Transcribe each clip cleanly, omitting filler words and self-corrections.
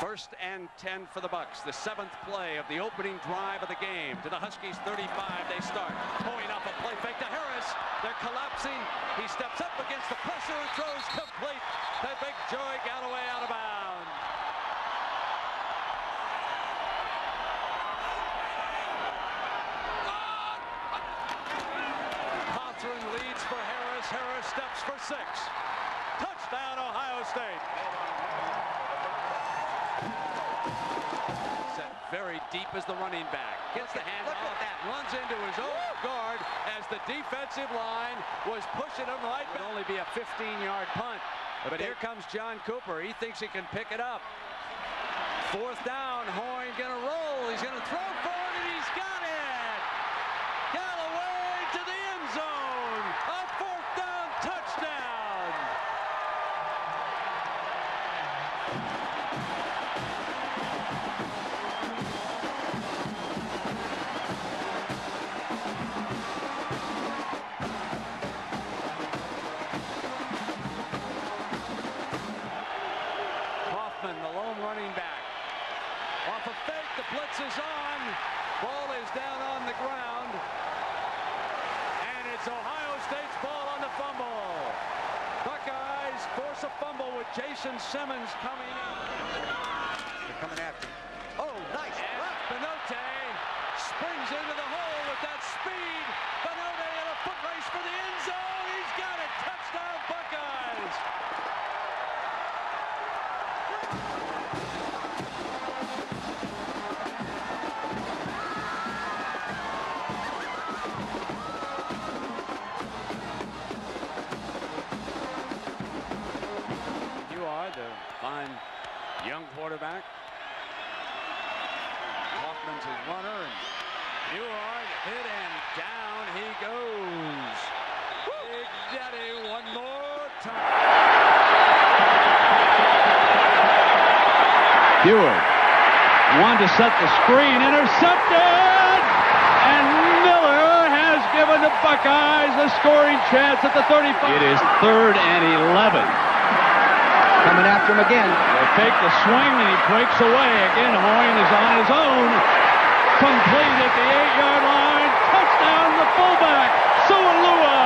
First and 10 for the Bucks. The 7th play of the opening drive of the game. To the Huskies 35, they start. Pulling up a play fake to Harris. They're collapsing. He steps up against the pressure and throws complete. That big Joey Galloway out of bounds. Cawthron leads for Harris. Harris steps for 6. Touchdown, Ohio State. Set very deep as the running back. Gets the hand off, runs into his own guard as the defensive line was pushing him right back. It would only be a 15-yard punt. But here comes John Cooper. He thinks he can pick it up. 4th down, Hoyne gonna roll. He's gonna throw forward and he's got it. Galloway to the end zone. A 4th down touchdown. Hoffman, the lone running back. Off a fake, the blitz is on. Ball is down on the ground. And it's Ohio State's ball on the fumble. Buckeyes force a fumble with Jason Simmons coming in. They're coming after him. Oh, nice. Benote springs into the hole with that speed. Benote in a foot race for the end zone. He's got it. Touchdown, Buckeyes. You are the fine young quarterback. Hoffman's his runner, and Newhart hit and down he goes. Big Daddy one more time. Heward wanted to set the screen, intercepted, and Miller has given the Buckeyes a scoring chance at the 35. It is 3rd and 11. Coming after him again. They fake the swing and he breaks away. Again, Hoyne is on his own. Complete at the 8-yard line. Touchdown, the fullback, Sualua.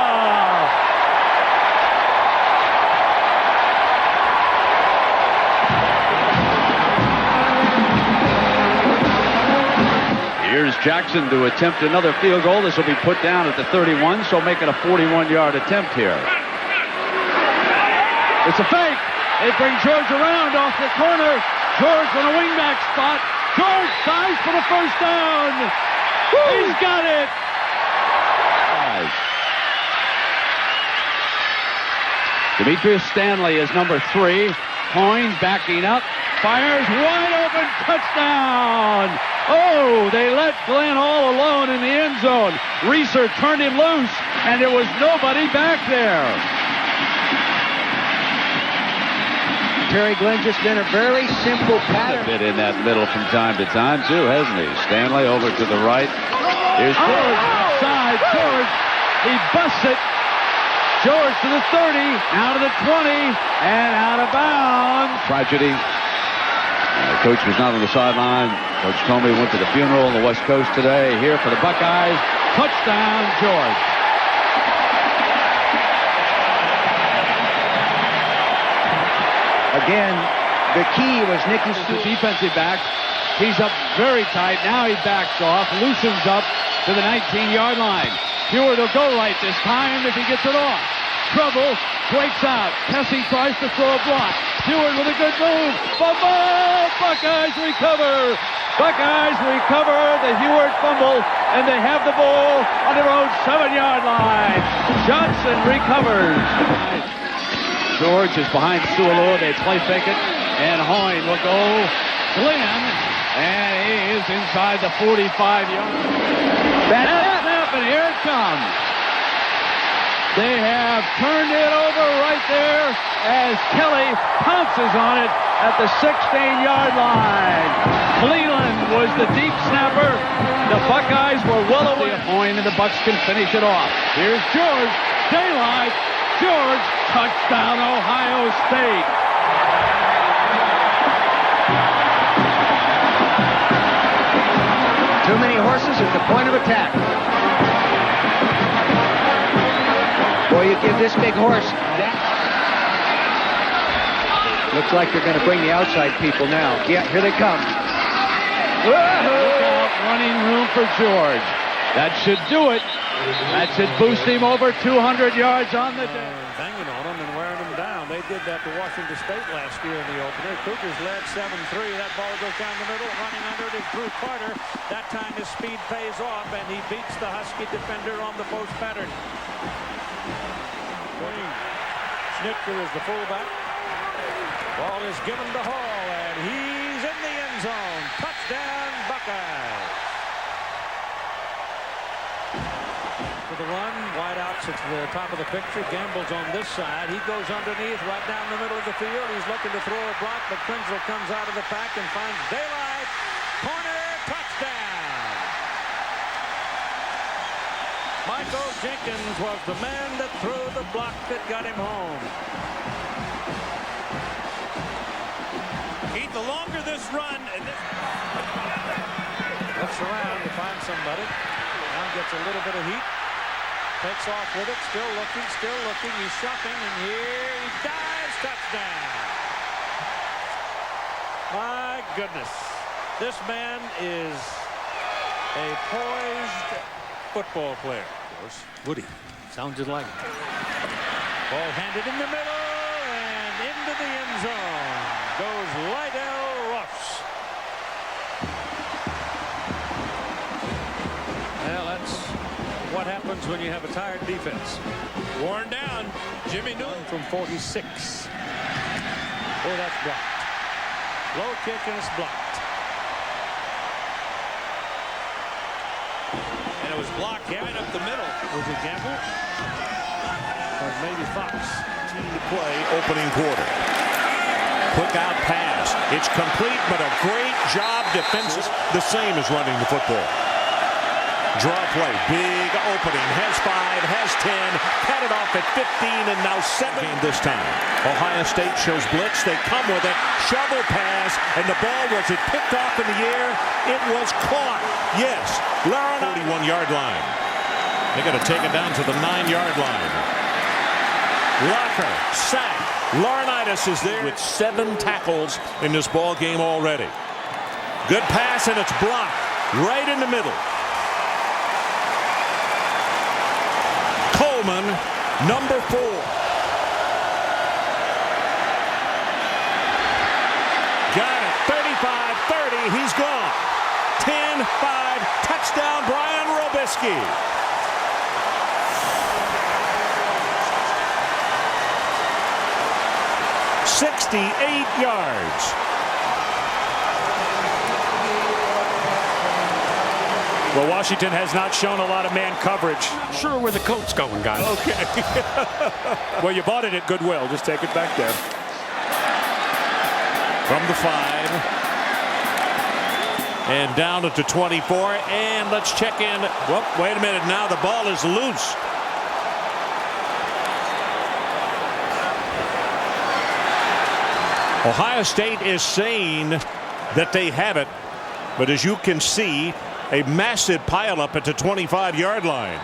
Here's Jackson to attempt another field goal. This will be put down at the 31, so make it a 41-yard attempt here. It's a fake. They bring George around off the corner. George on a wingback spot. George dives for the 1st down. He's got it. Demetrius Stanley is number 3. Hoyne backing up. Fires wide open. Touchdown. Oh, they let Glenn all alone in the end zone. Reeser turned him loose, and there was nobody back there. Terry Glenn just been a very simple pattern. A bit in that middle from time to time, too, hasn't he? Stanley over to the right. Here's George inside. George, he busts it. George to the 30, now to the 20, and out of bounds. Tragedy. The coach was not on the sideline. Coach Comey went to the funeral on the West Coast today. Here for the Buckeyes. Touchdown, George. Again, the key was Nicky The defensive back. He's up very tight. Now he backs off, loosens up to the 19-yard line. Heward will go right this time if he gets it off. Trouble, breaks out. Kessie tries to throw a block. Heward with a good move. Fumble! Buckeyes recover. Buckeyes recover the Heward fumble, and they have the ball on their own 7-yard line. Johnson recovers. George is behind Sualua. They play fake it, and Hoyne will go Glenn, and he is inside the 45-yard. That's happened. Here it comes. They have turned it over right there as Kelly pounces on it at the 16-yard line. Cleveland was the deep snapper. The Buckeyes were well away. Hoyne and the Bucks can finish it off. Here's George. Daylight. George, touchdown, Ohio State. Too many horses at the point of attack. Boy, you give this big horse that. Looks like they're going to bring the outside people now. Yeah, here they come. Look out, running room for George. That should do it. That should boost him over 200 yards on the day. Hanging on him and wearing him down. They did that to Washington State last year in the opener. Cougars led 7-3. That ball goes down the middle. Running under it is Drew Carter. That time his speed pays off, and he beats the Husky defender on the post pattern. Schnitker is the fullback. Ball is given to Hall, and he's in the end zone. Touchdown, Buckeyes. For the run, wide outs at the top of the picture. Gamble's on this side. He goes underneath, right down the middle of the field. He's looking to throw a block, but Krenzel comes out of the pack and finds daylight. Corner, touchdown. Michael Jenkins was the man that threw the block that got him home. The longer this run, and this looks around to find somebody. Now gets a little bit of heat. Takes off with it. Still looking. Still looking. He's shuffling, and here he dives. Touchdown. My goodness. This man is a poised football player. Of course, Woody. Sounds just like it. Ball handed in the middle and into the end zone goes Lydell Ruffs. Well, that's what happens when you have a tired defense. worn down. Jimmy Newton from 46. Oh, that's blocked. Low kick and it's blocked. And it was blocked right up the middle. Was it Gamble? Or maybe Fox? To play opening quarter. Quick out pass. It's complete, but a great job defensive. The same as running the football. Draw play. Big opening. Has 5, has 10. Cut it off at 15 and now 7 this time. Ohio State shows blitz. They come with it. Shovel pass. And the ball, was it picked off in the air? It was caught. Yes. Laurinaitis. 41-yard line. They got to take it down to the 9-yard line. Locker. Sack. Laurinaitis is there with 7 tackles in this ball game already. Good pass, and it's blocked right in the middle. Coleman, number 4. Got it. 35-30. He's gone. 10-5. Touchdown, Brian Robisky. 68 yards. Well, Washington has not shown a lot of man coverage. Sure where the coat's going, guys. Okay. Well, you bought it at Goodwill. Just take it back there. From the 5. And down at the 24. And let's check in. Well, wait a minute. Now the ball is loose. Ohio State is saying that they have it, but as you can see, a massive pileup at the 25-yard line.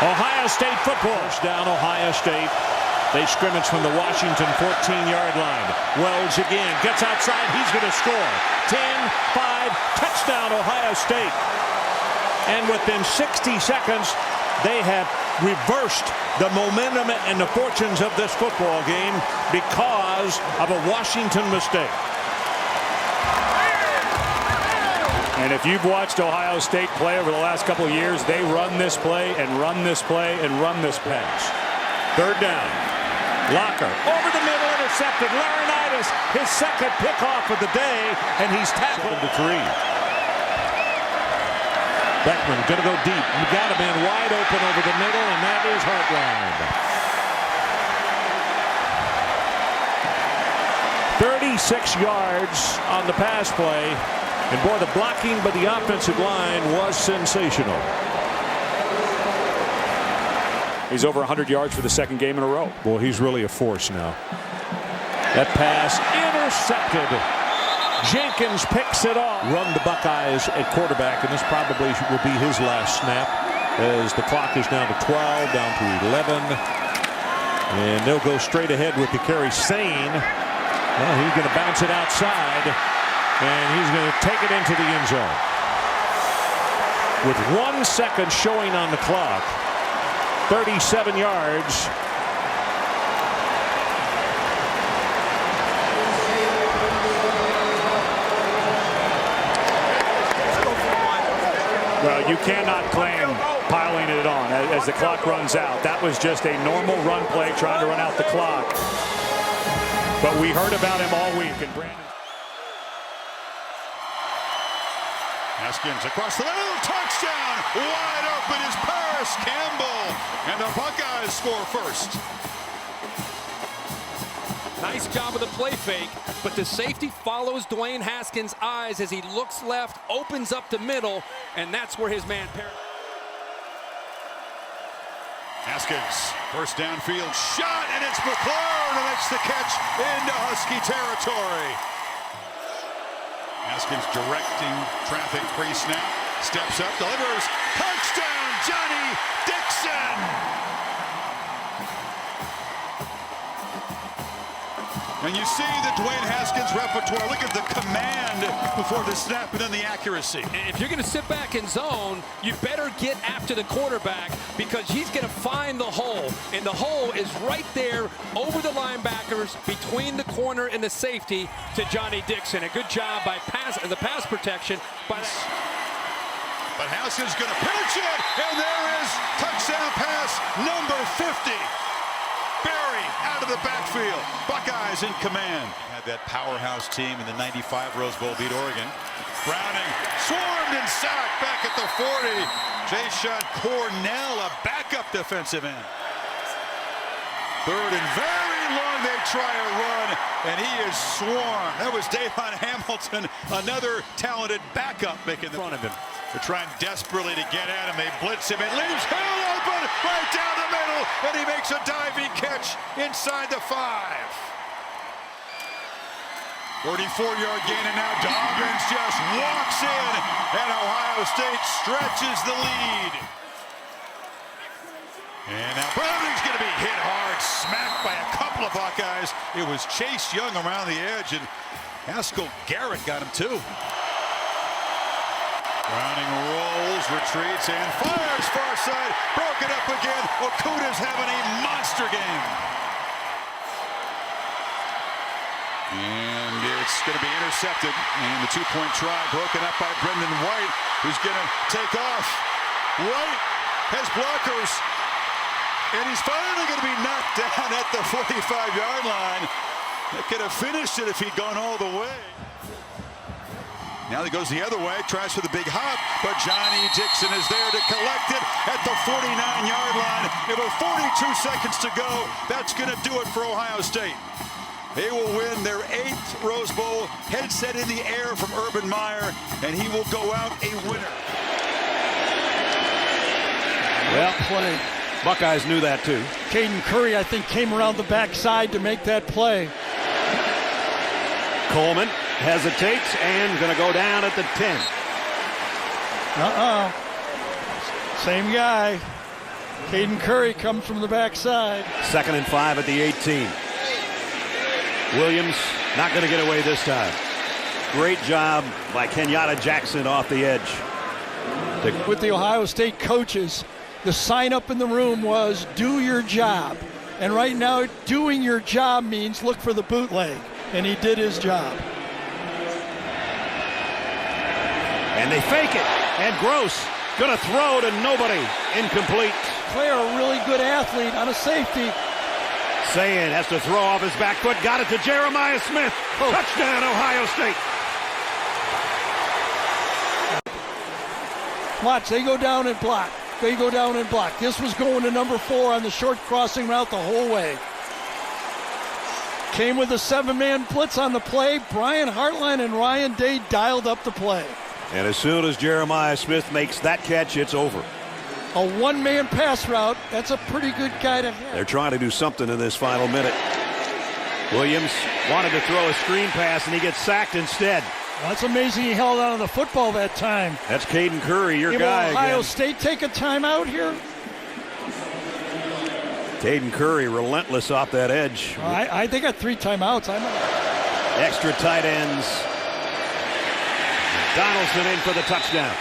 Ohio State football. First down, Ohio State. They scrimmage from the Washington 14-yard line. Wells again gets outside. He's going to score. 10-5, touchdown, Ohio State. And within 60 seconds, they have reversed the momentum and the fortunes of this football game because of a Washington mistake. And if you've watched Ohio State play over the last couple of years, they run this play and run this play and run this pass. Third down. Locker over the middle, intercepted. Laurinaitis, his second pickoff of the day, and he's tackled to 3. Beckman going to go deep. You got a man wide open over the middle, and that is Hartline. 36 yards on the pass play. And boy, the blocking by the offensive line was sensational. He's over 100 yards for the second game in a row. Boy, he's really a force now. That pass intercepted. Jenkins picks it off. Run the Buckeyes at quarterback, and this probably will be his last snap as the clock is down to 12, down to 11. And they'll go straight ahead with the carry. Sane. Well, he's going to bounce it outside, and he's going to take it into the end zone. With 1 second showing on the clock, 37 yards. Well, you cannot claim piling it on as the clock runs out. That was just a normal run play trying to run out the clock. But we heard about him all week. And Brandon Haskins across the middle, touchdown! Wide open is Paris Campbell, and the Buckeyes score first. Nice job of the play fake, but the safety follows Dwayne Haskins' eyes as he looks left, opens up the middle, and that's where his man Paris. Haskins, first downfield shot, and it's McLaurin who makes the catch into Husky territory. Haskins directing traffic pre-snap, steps up, delivers, touchdown, Johnny Dixon! And you see the Dwayne Haskins repertoire. Look at the command before the snap and then the accuracy. And if you're going to sit back in zone, you better get after the quarterback because he's going to find the hole. And the hole is right there over the linebackers between the corner and the safety to Johnny Dixon. A good job by the pass protection. But Haskins going to pitch it, and there is touchdown pass number 50. Barry out of the backfield. Buckeyes in command. Had that powerhouse team in the '95 Rose Bowl beat Oregon. Browning swarmed and sacked back at the 40. Jayshon Cornell, a backup defensive end. Third and very long, they try a run, and he is swarmed. That was Davon Hamilton, another talented backup making the front of him. They're trying desperately to get at him. They blitz him. It leaves Hill open right down the middle, and he makes a diving catch inside the 5. 34-yard gain, and now Dobbins just walks in, and Ohio State stretches the lead. And now Browning's going to be hit hard, smacked by a couple of Buckeyes. It was Chase Young around the edge, and Haskell Garrett got him too. Browning rolls, retreats, and fires far side. Broken up again. Okuda's having a monster game. And it's going to be intercepted. And the two-point try broken up by Brendan White, who's going to take off. White has blockers. And he's finally going to be knocked down at the 45-yard line. They could have finished it if he'd gone all the way. Now he goes the other way, tries for the big hop, but Johnny Dixon is there to collect it at the 49-yard line. With 42 seconds to go, that's going to do it for Ohio State. They will win their 8th Rose Bowl, headset in the air from Urban Meyer, and he will go out a winner. Well, play. Buckeyes knew that too. Caden Curry, I think, came around the backside to make that play. Coleman hesitates and going to go down at the 10. Same guy. Caden Curry comes from the backside. 2nd and 5 at the 18. Williams not going to get away this time. Great job by Kenyatta Jackson off the edge. With the Ohio State coaches, the sign up in the room was do your job. And right now, doing your job means look for the bootleg. And he did his job. And they fake it. And Gross going to throw to nobody. Incomplete. Claire, a really good athlete on a safety. Sayin has to throw off his back foot. Got it to Jeremiah Smith. Touchdown, Ohio State. Watch, they go down and block. They go down and block. This was going to number 4 on the short crossing route the whole way. Came with a 7-man blitz on the play. Brian Hartline and Ryan Day dialed up the play. And as soon as Jeremiah Smith makes that catch, it's over. A 1-man pass route. That's a pretty good guy to have. They're trying to do something in this final minute. Williams wanted to throw a screen pass, and he gets sacked instead. That's amazing he held on to the football that time. That's Caden Curry, your guy Will Ohio again. State take a timeout here? Caden Curry relentless off that edge. I think got 3 timeouts. Extra tight ends. Donaldson in for the touchdown.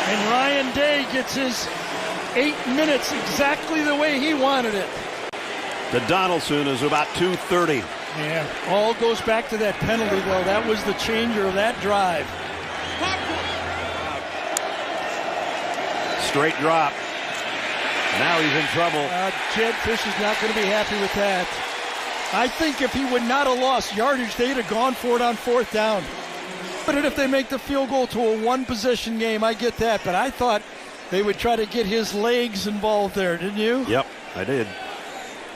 And Ryan Day gets his 8 minutes exactly the way he wanted it. The Donaldson is about 2:30. Yeah, all goes back to that penalty, though. That was the changer of that drive. Straight drop. Now he's in trouble. Jed Fish is not going to be happy with that. I think if he would not have lost yardage, they'd have gone for it on 4th down. But if they make the field goal to a 1-possession game, I get that. But I thought they would try to get his legs involved there, didn't you? Yep, I did.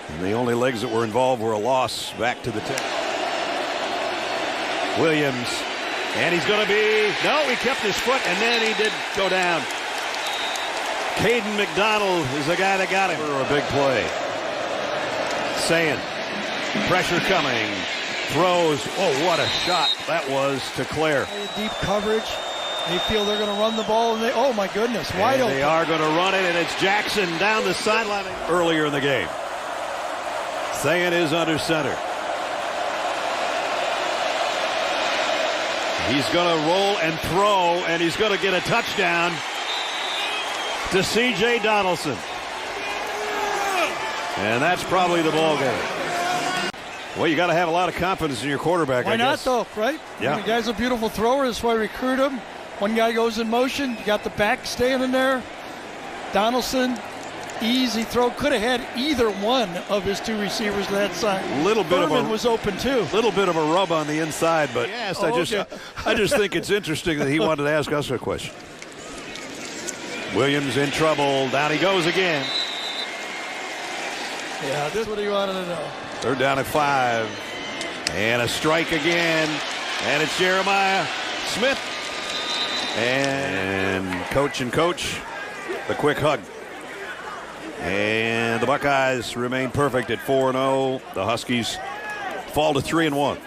And the only legs that were involved were a loss back to the 10. Williams. And he's going to be... No, he kept his foot, and then he did go down. Caden McDonald is the guy that got him for a big play. Sayin. Pressure coming. Throws. Oh, what a shot that was to Claire. Deep coverage. They feel they're going to run the ball, and oh my goodness, wide open. They are going to run it, and it's Jackson down the sideline earlier in the game. Sayin is under center. He's going to roll and throw, and he's going to get a touchdown to C.J. Donaldson. And that's probably the ball game. Well, you got to have a lot of confidence in your quarterback. Why not, though, right? Yeah. The guy's a beautiful thrower. That's why I recruit him. One guy goes in motion. You got the back staying in there. Donaldson, easy throw. Could have had either one of his 2 receivers to that side. Furman was open, too. Little bit of a rub on the inside, but yes, I just think it's interesting that he wanted to ask us a question. Williams in trouble. Down he goes again. Yeah, this is what he wanted to know. 3rd down at 5. And a strike again. And it's Jeremiah Smith. And coach, the quick hug. And the Buckeyes remain perfect at 4-0. The Huskies fall to 3-1.